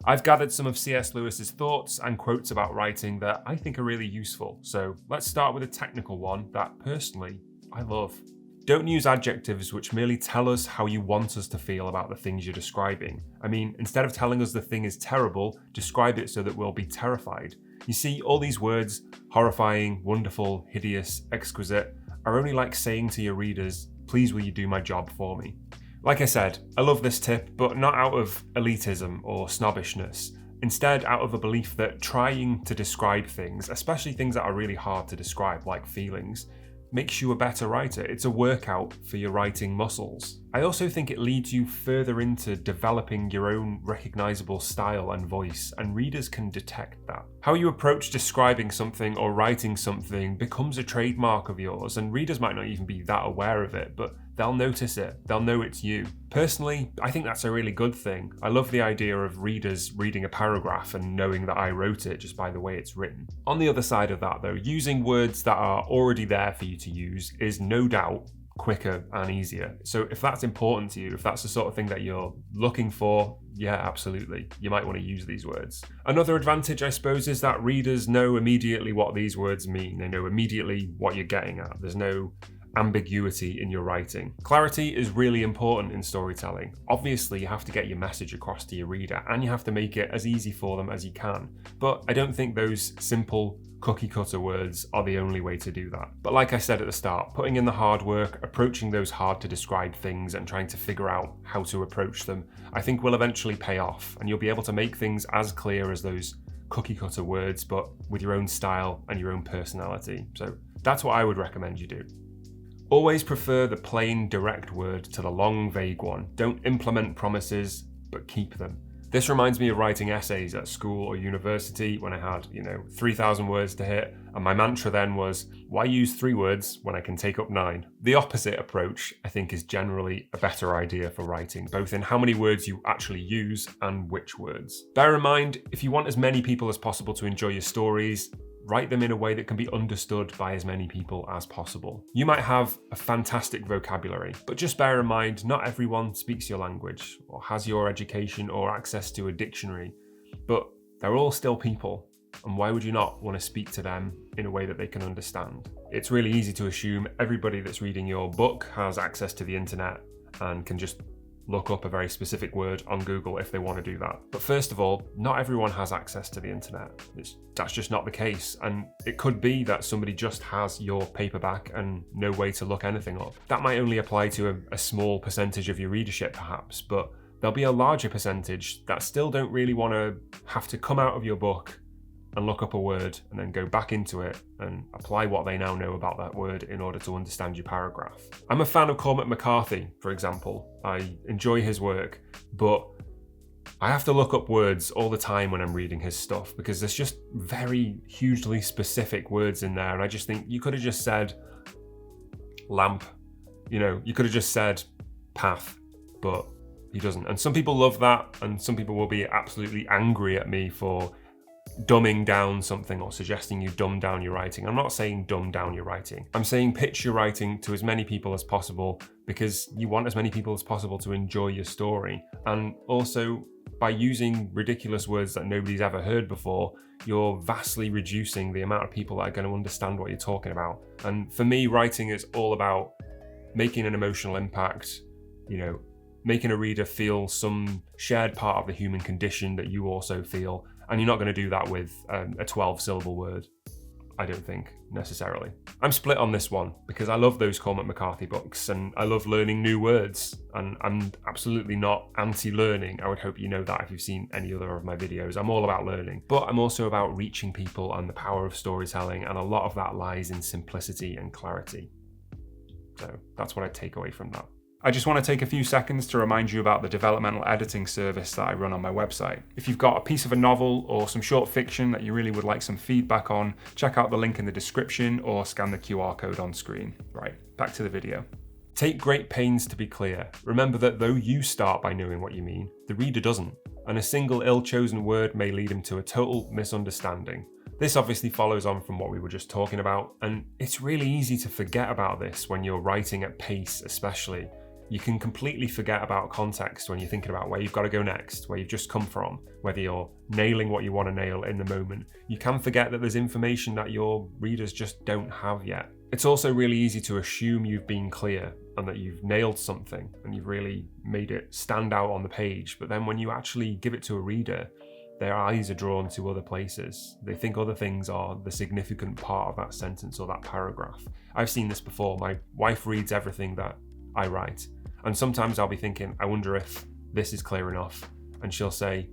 I've gathered some of C.S. Lewis's thoughts and quotes about writing that I think are really useful. So let's start with a technical one that personally I love. Don't use adjectives which merely tell us how you want us to feel about the things you're describing. I mean, instead of telling us the thing is terrible, describe it so that we'll be terrified. You see, all these words, horrifying, wonderful, hideous, exquisite, are only like saying to your readers, please will you do my job for me? Like I said, I love this tip, but not out of elitism or snobbishness. Instead, out of a belief that trying to describe things, especially things that are really hard to describe, like feelings, makes you a better writer. It's a workout for your writing muscles. I also think it leads you further into developing your own recognizable style and voice, and readers can detect that. How you approach describing something or writing something becomes a trademark of yours, and readers might not even be that aware of it, but they'll notice it. They'll know it's you. Personally, I think that's a really good thing. I love the idea of readers reading a paragraph and knowing that I wrote it just by the way it's written. On the other side of that though, using words that are already there for you to use is no doubt quicker and easier. So if that's important to you, if that's the sort of thing that you're looking for, yeah, absolutely. You might want to use these words. Another advantage, I suppose, is that readers know immediately what these words mean. They know immediately what you're getting at. There's no ambiguity in your writing. Clarity is really important in storytelling. Obviously, you have to get your message across to your reader and you have to make it as easy for them as you can. But I don't think those simple cookie cutter words are the only way to do that. But like I said at the start, putting in the hard work, approaching those hard to describe things and trying to figure out how to approach them, I think will eventually pay off and you'll be able to make things as clear as those cookie cutter words, but with your own style and your own personality. So that's what I would recommend you do. Always prefer the plain, direct word to the long, vague one. Don't implement promises, but keep them. This reminds me of writing essays at school or university when I had, 3,000 words to hit, and my mantra then was, why use 3 words when I can take up 9? The opposite approach, I think, is generally a better idea for writing, both in how many words you actually use and which words. Bear in mind, if you want as many people as possible to enjoy your stories, write them in a way that can be understood by as many people as possible. You might have a fantastic vocabulary, but just bear in mind, not everyone speaks your language or has your education or access to a dictionary, but they're all still people. And why would you not want to speak to them in a way that they can understand? It's really easy to assume everybody that's reading your book has access to the internet and can just look up a very specific word on Google if they want to do that. But first of all, not everyone has access to the internet. That's just not the case. And it could be that somebody just has your paperback and no way to look anything up. That might only apply to a small percentage of your readership perhaps, but there'll be a larger percentage that still don't really want to have to come out of your book and look up a word and then go back into it and apply what they now know about that word in order to understand your paragraph. I'm a fan of Cormac McCarthy, for example. I enjoy his work, but I have to look up words all the time when I'm reading his stuff because there's just very hugely specific words in there, and I just think you could have just said lamp, you could have just said path, but he doesn't. And some people love that, and some people will be absolutely angry at me for dumbing down something or suggesting you dumb down your writing. I'm not saying dumb down your writing. I'm saying pitch your writing to as many people as possible because you want as many people as possible to enjoy your story. And also, by using ridiculous words that nobody's ever heard before, you're vastly reducing the amount of people that are going to understand what you're talking about. And for me, writing is all about making an emotional impact, making a reader feel some shared part of the human condition that you also feel. And you're not going to do that with a 12-syllable word, I don't think, necessarily. I'm split on this one because I love those Cormac McCarthy books and I love learning new words, and I'm absolutely not anti-learning. I would hope you know that if you've seen any other of my videos. I'm all about learning, but I'm also about reaching people and the power of storytelling, and a lot of that lies in simplicity and clarity. So that's what I take away from that. I just want to take a few seconds to remind you about the developmental editing service that I run on my website. If you've got a piece of a novel or some short fiction that you really would like some feedback on, check out the link in the description or scan the QR code on screen. Right, back to the video. Take great pains to be clear. Remember that though you start by knowing what you mean, the reader doesn't, and a single ill-chosen word may lead him to a total misunderstanding. This obviously follows on from what we were just talking about, and it's really easy to forget about this when you're writing at pace especially. You can completely forget about context when you're thinking about where you've got to go next, where you've just come from, whether you're nailing what you want to nail in the moment. You can forget that there's information that your readers just don't have yet. It's also really easy to assume you've been clear and that you've nailed something and you've really made it stand out on the page. But then when you actually give it to a reader, their eyes are drawn to other places. They think other things are the significant part of that sentence or that paragraph. I've seen this before. My wife reads everything that I write. And sometimes I'll be thinking, I wonder if this is clear enough. And she'll say,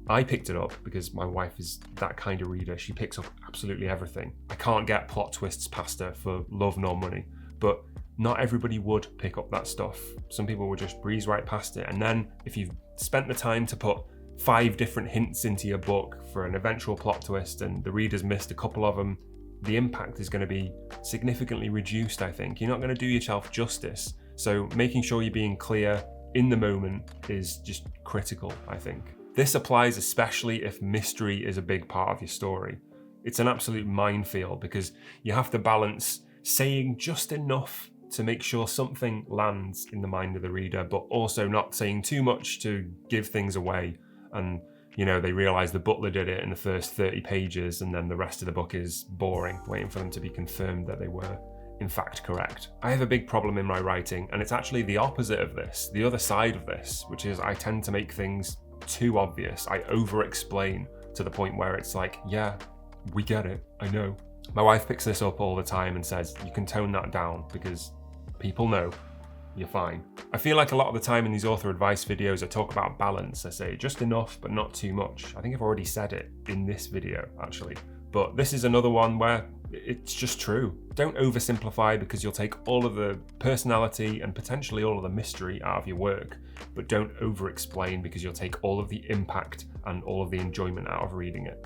I picked it up, because my wife is that kind of reader. She picks up absolutely everything. I can't get plot twists past her for love nor money. But not everybody would pick up that stuff. Some people would just breeze right past it. And then if you've spent the time to put 5 different hints into your book for an eventual plot twist and the reader's missed a couple of them, the impact is going to be significantly reduced, I think. You're not going to do yourself justice. So making sure you're being clear in the moment is just critical, I think. This applies especially if mystery is a big part of your story. It's an absolute minefield because you have to balance saying just enough to make sure something lands in the mind of the reader, but also not saying too much to give things away. And, they realize the butler did it in the first 30 pages and then the rest of the book is boring, waiting for them to be confirmed that they were in fact correct. I have a big problem in my writing, and it's actually the opposite of this, the other side of this, which is I tend to make things too obvious. I over-explain to the point where it's like, yeah, we get it, I know. My wife picks this up all the time and says, you can tone that down because people know. You're fine. I feel like a lot of the time in these author advice videos, I talk about balance. I say just enough, but not too much. I think I've already said it in this video, actually. But this is another one where it's just true. Don't oversimplify, because you'll take all of the personality and potentially all of the mystery out of your work. But don't over-explain, because you'll take all of the impact and all of the enjoyment out of reading it.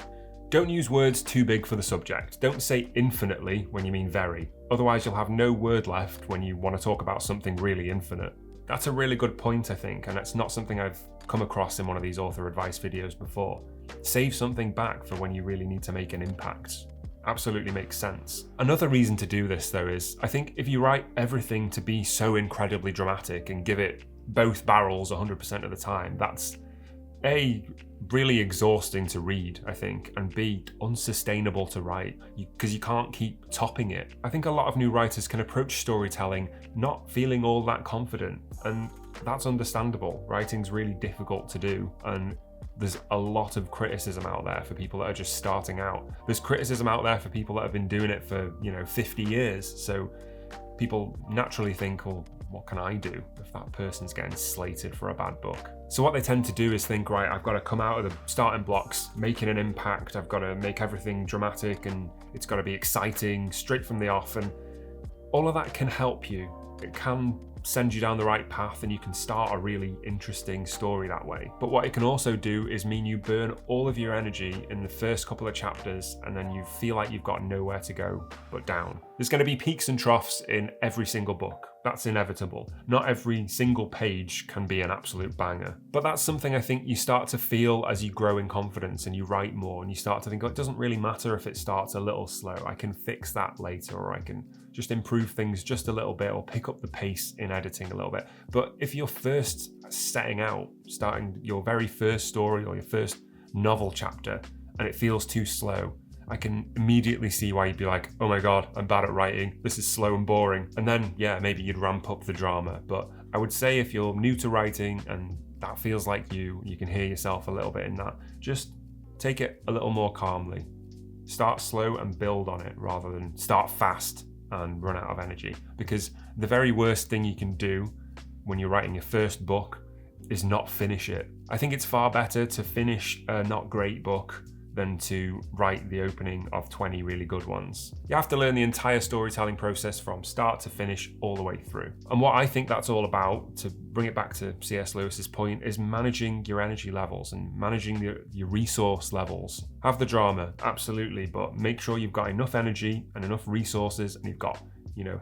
Don't use words too big for the subject. Don't say infinitely when you mean very. Otherwise you'll have no word left when you want to talk about something really infinite. That's a really good point, I think, and it's not something I've come across in one of these author advice videos before. Save something back for when you really need to make an impact. Absolutely makes sense. Another reason to do this, though, is I think if you write everything to be so incredibly dramatic and give it both barrels 100% of the time, that's A, really exhausting to read, I think, and B, unsustainable to write, because you can't keep topping it. I think a lot of new writers can approach storytelling not feeling all that confident, and that's understandable. Writing's really difficult to do, and there's a lot of criticism out there for people that are just starting out. There's criticism out there for people that have been doing it for, 50 years, so people naturally think, well, what can I do if that person's getting slated for a bad book? So what they tend to do is think, right, I've got to come out of the starting blocks, making an impact, I've got to make everything dramatic and it's got to be exciting straight from the off, and all of that can help you. It can send you down the right path and you can start a really interesting story that way. But what it can also do is mean you burn all of your energy in the first couple of chapters and then you feel like you've got nowhere to go but down. There's going to be peaks and troughs in every single book. That's inevitable. Not every single page can be an absolute banger. But that's something I think you start to feel as you grow in confidence and you write more and you start to think, oh, it doesn't really matter if it starts a little slow. I can fix that later, or I can just improve things just a little bit or pick up the pace in editing a little bit. But if you're first setting out, starting your very first story or your first novel chapter, and it feels too slow, I can immediately see why you'd be like, oh my God, I'm bad at writing. This is slow and boring. And then, yeah, maybe you'd ramp up the drama. But I would say if you're new to writing and that feels like you can hear yourself a little bit in that, just take it a little more calmly. Start slow and build on it rather than start fast and run out of energy. Because the very worst thing you can do when you're writing your first book is not finish it. I think it's far better to finish a not great book than to write the opening of 20 really good ones. You have to learn the entire storytelling process from start to finish all the way through. And what I think that's all about, to bring it back to C.S. Lewis's point, is managing your energy levels and managing your resource levels. Have the drama, absolutely, but make sure you've got enough energy and enough resources and you've got,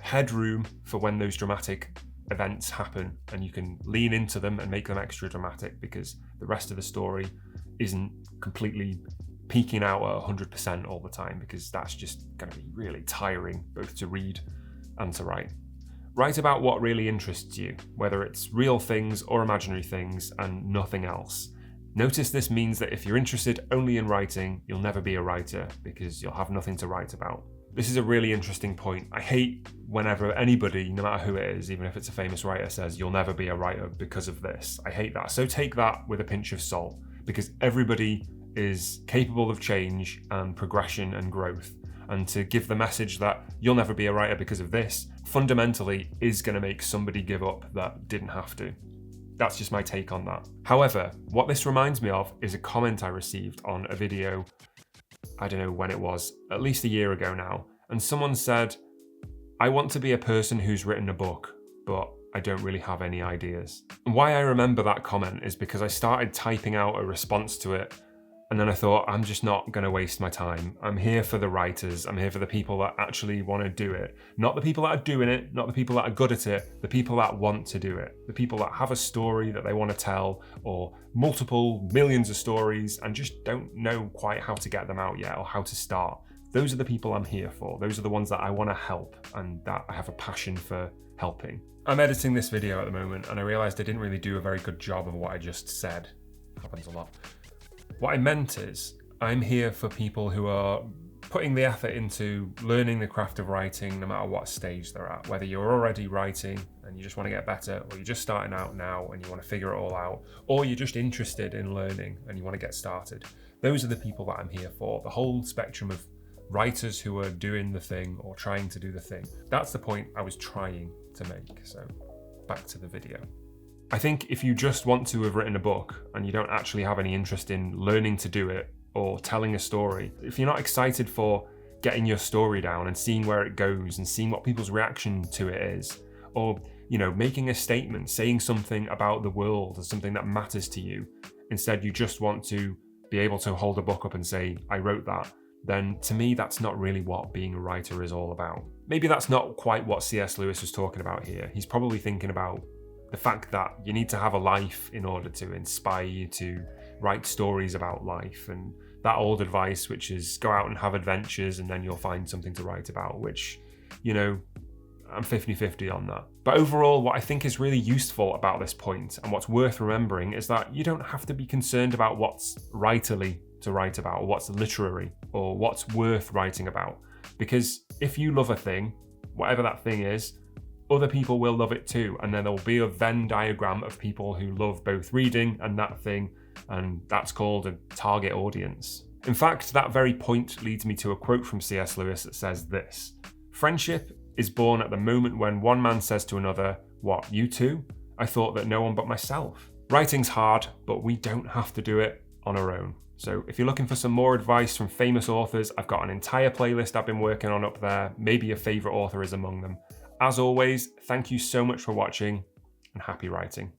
headroom for when those dramatic events happen and you can lean into them and make them extra dramatic, because the rest of the story isn't completely peaking out at 100% all the time, because that's just going to be really tiring both to read and to write. Write about what really interests you, whether it's real things or imaginary things, and nothing else. Notice this means that if you're interested only in writing, you'll never be a writer because you'll have nothing to write about. This is a really interesting point. I hate whenever anybody, no matter who it is, even if it's a famous writer, says you'll never be a writer because of this. I hate that. So take that with a pinch of salt, because everybody is capable of change and progression and growth. And to give the message that you'll never be a writer because of this, fundamentally is going to make somebody give up that didn't have to. That's just my take on that. However, what this reminds me of is a comment I received on a video, I don't know when it was, at least a year ago now. And someone said, I want to be a person who's written a book, but I don't really have any ideas. And why I remember that comment is because I started typing out a response to it, and then I thought, I'm just not going to waste my time. I'm here for the writers. I'm here for the people that actually want to do it. Not the people that are doing it, not the people that are good at it, the people that want to do it. The people that have a story that they want to tell, or multiple millions of stories, and just don't know quite how to get them out yet or how to start. Those are the people I'm here for. Those are the ones that I want to help and that I have a passion for helping. I'm editing this video at the moment and I realized I didn't really do a very good job of what I just said. Happens a lot. What I meant is, I'm here for people who are putting the effort into learning the craft of writing no matter what stage they're at. Whether you're already writing and you just want to get better, or you're just starting out now and you want to figure it all out, or you're just interested in learning and you want to get started. Those are the people that I'm here for. The whole spectrum of writers who are doing the thing or trying to do the thing. That's the point I was trying to make. So back to the video. I think if you just want to have written a book and you don't actually have any interest in learning to do it or telling a story, if you're not excited for getting your story down and seeing where it goes and seeing what people's reaction to it is, or, making a statement, saying something about the world or something that matters to you, instead you just want to be able to hold a book up and say, I wrote that, then to me, that's not really what being a writer is all about. Maybe that's not quite what C.S. Lewis was talking about here. He's probably thinking about the fact that you need to have a life in order to inspire you to write stories about life, and that old advice, which is go out and have adventures and then you'll find something to write about, which, I'm 50-50 on that. But overall, what I think is really useful about this point and what's worth remembering is that you don't have to be concerned about what's writerly to write about, or what's literary, or what's worth writing about. Because if you love a thing, whatever that thing is, other people will love it too, and then there will be a Venn diagram of people who love both reading and that thing, and that's called a target audience. In fact, that very point leads me to a quote from C.S. Lewis that says this: "Friendship is born at the moment when one man says to another, 'What, you too? I thought that no one but myself.'" Writing's hard, but we don't have to do it on our own. So if you're looking for some more advice from famous authors, I've got an entire playlist I've been working on up there. Maybe your favourite author is among them. As always, thank you so much for watching, and happy writing.